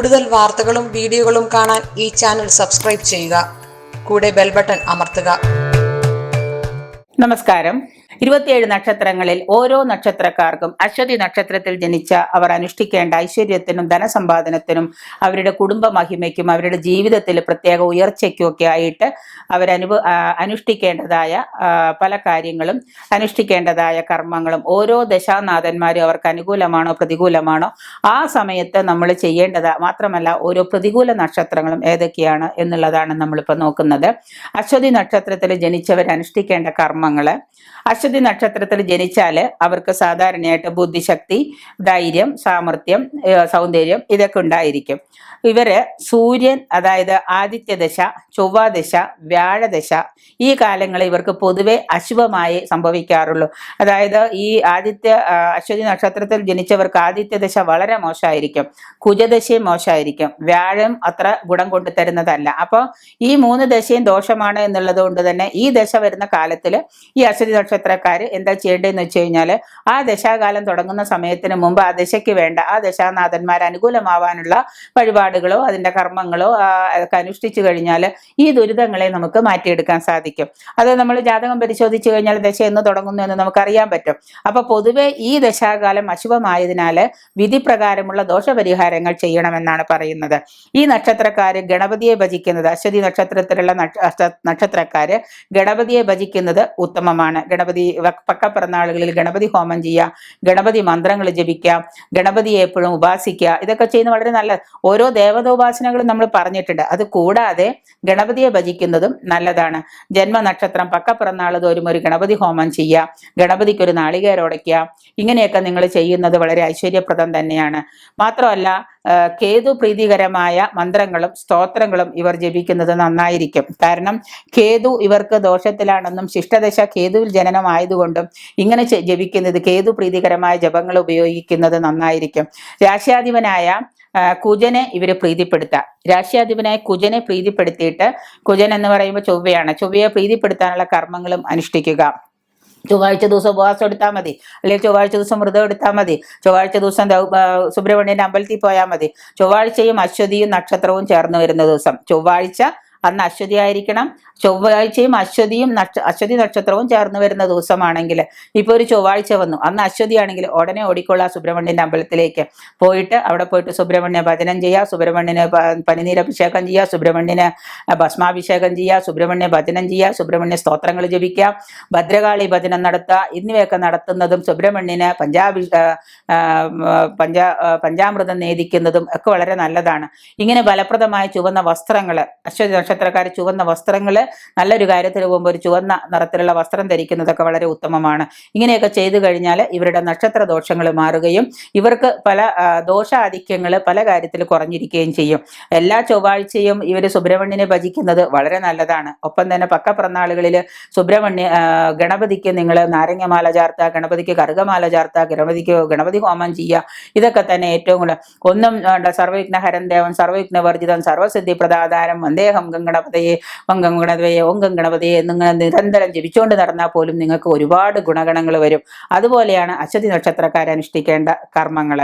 കൂടുതൽ വാർത്തകളും വീഡിയോകളും കാണാൻ ഈ ചാനൽ സബ്സ്ക്രൈബ് ചെയ്യുക. കൂടെ ബെൽ ബട്ടൺ അമർത്തുക. നമസ്കാരം. 27 നക്ഷത്രങ്ങളിൽ ഓരോ നക്ഷത്രക്കാർക്കും അശ്വതി നക്ഷത്രത്തിൽ ജനിച്ച അവർ അനുഷ്ഠിക്കേണ്ട ഐശ്വര്യത്തിനും ധനസമ്പാദനത്തിനും അവരുടെ കുടുംബ മഹിമയ്ക്കും അവരുടെ ജീവിതത്തിൽ പ്രത്യേക ഉയർച്ചയ്ക്കും ഒക്കെ ആയിട്ട് അനുഷ്ഠിക്കേണ്ടതായ പല കാര്യങ്ങളും അനുഷ്ഠിക്കേണ്ടതായ കർമ്മങ്ങളും ഓരോ ദശാനാഥന്മാരും അവർക്ക് അനുകൂലമാണോ പ്രതികൂലമാണോ ആ സമയത്ത് നമ്മൾ ചെയ്യേണ്ടത് മാത്രമല്ല ഓരോ പ്രതികൂല നക്ഷത്രങ്ങളും ഏതൊക്കെയാണ് എന്നുള്ളതാണ് നമ്മളിപ്പോൾ നോക്കുന്നത്. അശ്വതി നക്ഷത്രത്തിൽ ജനിച്ചവർ അനുഷ്ഠിക്കേണ്ട കർമ്മങ്ങള്. അശ്വതി നക്ഷത്രത്തിൽ ജനിച്ചാൽ അവർക്ക് സാധാരണയായിട്ട് ബുദ്ധിശക്തി, ധൈര്യം, സാമർത്ഥ്യം, സൗന്ദര്യം ഇതൊക്കെ ഉണ്ടായിരിക്കും. ഇവര് സൂര്യൻ, അതായത് ആദിത്യദശ, ചൊവ്വാദശ, വ്യാഴദശ ഈ കാലങ്ങളിൽ ഇവർക്ക് പൊതുവെ അശുഭമായി സംഭവിക്കാറുള്ളൂ. അതായത് ഈ അശ്വതി നക്ഷത്രത്തിൽ ജനിച്ചവർക്ക് ആദിത്യദശ വളരെ മോശമായിരിക്കും, കുജദശയും മോശമായിരിക്കും, വ്യാഴം അത്ര ഗുണം കൊണ്ടു തരുന്നതല്ല. അപ്പോൾ ഈ 3 ദശയും ദോഷമാണ് എന്നുള്ളത് കൊണ്ട് തന്നെ ഈ ദശ വരുന്ന കാലത്തിൽ ഈ അശ്വതി നക്ഷത്രക്കാർ എന്താ ചെയ്യേണ്ടതെന്ന് വെച്ച് കഴിഞ്ഞാൽ ആ ദശാകാലം തുടങ്ങുന്ന സമയത്തിന് മുമ്പ് ആ ദശയ്ക്ക് വേണ്ട ആ ദശാനാഥന്മാർ അനുകൂലമാവാനുള്ള വഴിപാടുകളോ അതിന്റെ കർമ്മങ്ങളോ ഒക്കെ അനുഷ്ഠിച്ചു കഴിഞ്ഞാൽ ഈ ദുരിതങ്ങളെ നമുക്ക് മാറ്റിയെടുക്കാൻ സാധിക്കും. അത് നമ്മൾ ജാതകം പരിശോധിച്ചു കഴിഞ്ഞാൽ ദശ എന്ന് തുടങ്ങുന്നു എന്ന് നമുക്കറിയാൻ പറ്റും. അപ്പൊ പൊതുവെ ഈ ദശാകാലം അശുഭമായതിനാൽ വിധിപ്രകാരമുള്ള ദോഷപരിഹാരങ്ങൾ ചെയ്യണമെന്നാണ് പറയുന്നത്. ഈ നക്ഷത്രക്കാര് ഗണപതിയെ ഭജിക്കുന്നത്, അശ്വതി നക്ഷത്രത്തിലുള്ള നക്ഷത്രക്കാര് ഗണപതിയെ ഭജിക്കുന്നത് ഉത്തമമാണ്. ഗണപതി പക്കപ്പിറന്നാളുകളിൽ ഗണപതി ഹോമം ചെയ്യുക, ഗണപതി മന്ത്രങ്ങൾ ജപിക്കാം, ഗണപതിയെ എപ്പോഴും ഉപാസിക്കുക, ഇതൊക്കെ ചെയ്യുന്നത് വളരെ നല്ല. ഓരോ ദേവതോപാസനകളും നമ്മൾ പറഞ്ഞിട്ടുണ്ട്. അത് കൂടാതെ ഗണപതിയെ ഭജിക്കുന്നതും നല്ലതാണ്. ജന്മനക്ഷത്രം പക്കപ്പിറന്നാൾ തോറും ഒരു ഗണപതി ഹോമം ചെയ്യുക, ഗണപതിക്ക് ഒരു നാളികേരം ഉടയ്ക്കുക, ഇങ്ങനെയൊക്കെ നിങ്ങൾ ചെയ്യുന്നത് വളരെ ഐശ്വര്യപ്രദം തന്നെയാണ്. മാത്രമല്ല കേതു പ്രീതികരമായ മന്ത്രങ്ങളും സ്തോത്രങ്ങളും ഇവർ ജപിക്കുന്നത് നന്നായിരിക്കും. കാരണം കേതു ഇവർക്ക് ദോഷത്തിലാണെന്നും ശിഷ്ടദശ കേതുവിൽ ജനനമായതുകൊണ്ടും ഇങ്ങനെ ജപിക്കുന്നത് കേതു പ്രീതികരമായ ജപങ്ങൾ ഉപയോഗിക്കുന്നത് നന്നായിരിക്കും. രാശ്യാധിപനായ കുജനെ ഇവര് പ്രീതിപ്പെടുത്താം. രാശ്യാധിപനായ കുജനെ പ്രീതിപ്പെടുത്തിയിട്ട്, കുജൻ എന്ന് പറയുമ്പോൾ ചൊവ്വയാണ്, ചൊവ്വയെ പ്രീതിപ്പെടുത്താനുള്ള കർമ്മങ്ങളും അനുഷ്ഠിക്കുക. ചൊവ്വാഴ്ച ദിവസം ഉപവാസം എടുത്താൽ മതി, അല്ലെങ്കിൽ ചൊവ്വാഴ്ച ദിവസം വ്രതം എടുത്താൽ മതി, ചൊവ്വാഴ്ച ദിവസം സുബ്രഹ്മണ്യന്റെ അമ്പലത്തിൽ പോയാൽ മതി. ചൊവ്വാഴ്ചയും അശ്വതിയും നക്ഷത്രവും ചേർന്ന് വരുന്ന ദിവസം ചൊവ്വാഴ്ച അന്ന് അശ്വതി ആയിരിക്കണം. ചൊവ്വാഴ്ചയും അശ്വതി നക്ഷത്രവും ചേർന്ന് വരുന്ന ദിവസമാണെങ്കിൽ, ഇപ്പൊ ഒരു ചൊവ്വാഴ്ച വന്നു, അന്ന് അശ്വതി ആണെങ്കിൽ ഉടനെ ഓടിക്കൊള്ളാം സുബ്രഹ്മണ്യന്റെ അമ്പലത്തിലേക്ക് പോയിട്ട് അവിടെ പോയിട്ട് സുബ്രഹ്മണ്യ ഭജനം ചെയ്യുക, സുബ്രഹ്മണ്യന് പനിനീരഭിഷേകം ചെയ്യുക, സുബ്രഹ്മണ്യന് ഭസ്മാഭിഷേകം ചെയ്യുക, സുബ്രഹ്മണ്യ ഭജനം ചെയ്യുക, സുബ്രഹ്മണ്യ സ്തോത്രങ്ങൾ ജപിക്കുക, ഭദ്രകാളി ഭജനം നടത്തുക. എന്നിവയൊക്കെ നടത്തുന്നതും സുബ്രഹ്മണ്യന് പഞ്ചാമൃതം നേദിക്കുന്നതും ഒക്കെ വളരെ നല്ലതാണ്. ഇങ്ങനെ ഫലപ്രദമായ ചുവന്ന വസ്ത്രങ്ങൾ, അശ്വതി നക്ഷത്രക്കാർ ചുവന്ന വസ്ത്രങ്ങൾ, നല്ലൊരു കാര്യത്തിന് പോകുമ്പോൾ ഒരു ചുവന്ന നിറത്തിലുള്ള വസ്ത്രം ധരിക്കുന്നതൊക്കെ വളരെ ഉത്തമമാണ്. ഇങ്ങനെയൊക്കെ ചെയ്തു കഴിഞ്ഞാൽ ഇവരുടെ നക്ഷത്ര ദോഷങ്ങൾ മാറുകയും ഇവർക്ക് പല ദോഷാധിക്യങ്ങൾ പല കാര്യത്തിൽ കുറഞ്ഞിരിക്കുകയും ചെയ്യും. എല്ലാ ചൊവ്വാഴ്ചയും ഇവർ സുബ്രഹ്മണ്യനെ ഭജിക്കുന്നത് വളരെ നല്ലതാണ്. ഒപ്പം തന്നെ പക്കപ്പിറന്നാളുകളിൽ ഗണപതിക്ക് നിങ്ങൾ നാരങ്ങമാല ചാർത്തുക, ഗണപതിക്ക് കറുകമാല ചാർത്തുക, ഗണപതി ഹോമം ചെയ്യുക. ഇതൊക്കെ തന്നെ ഏറ്റവും കൂടുതൽ. ഒന്നും സർവവിഘ്നഹരൻ ദേവൻ സർവവിഘ്നവർജിതം സർവസിദ്ധി പ്രദാതാരം വന്ദേഹം ഗംഗണപതയെ ഓം ഗംഗണപതയെ എന്നിങ്ങനെ നിരന്തരം ജപിച്ചുകൊണ്ട് നടന്നാൽ പോലും നിങ്ങൾക്ക് ഒരുപാട് ഗുണഗണങ്ങൾ വരും. അതുപോലെയാണ് അശ്വതി നക്ഷത്രക്കാർ അനുഷ്ഠിക്കേണ്ട കർമ്മങ്ങൾ.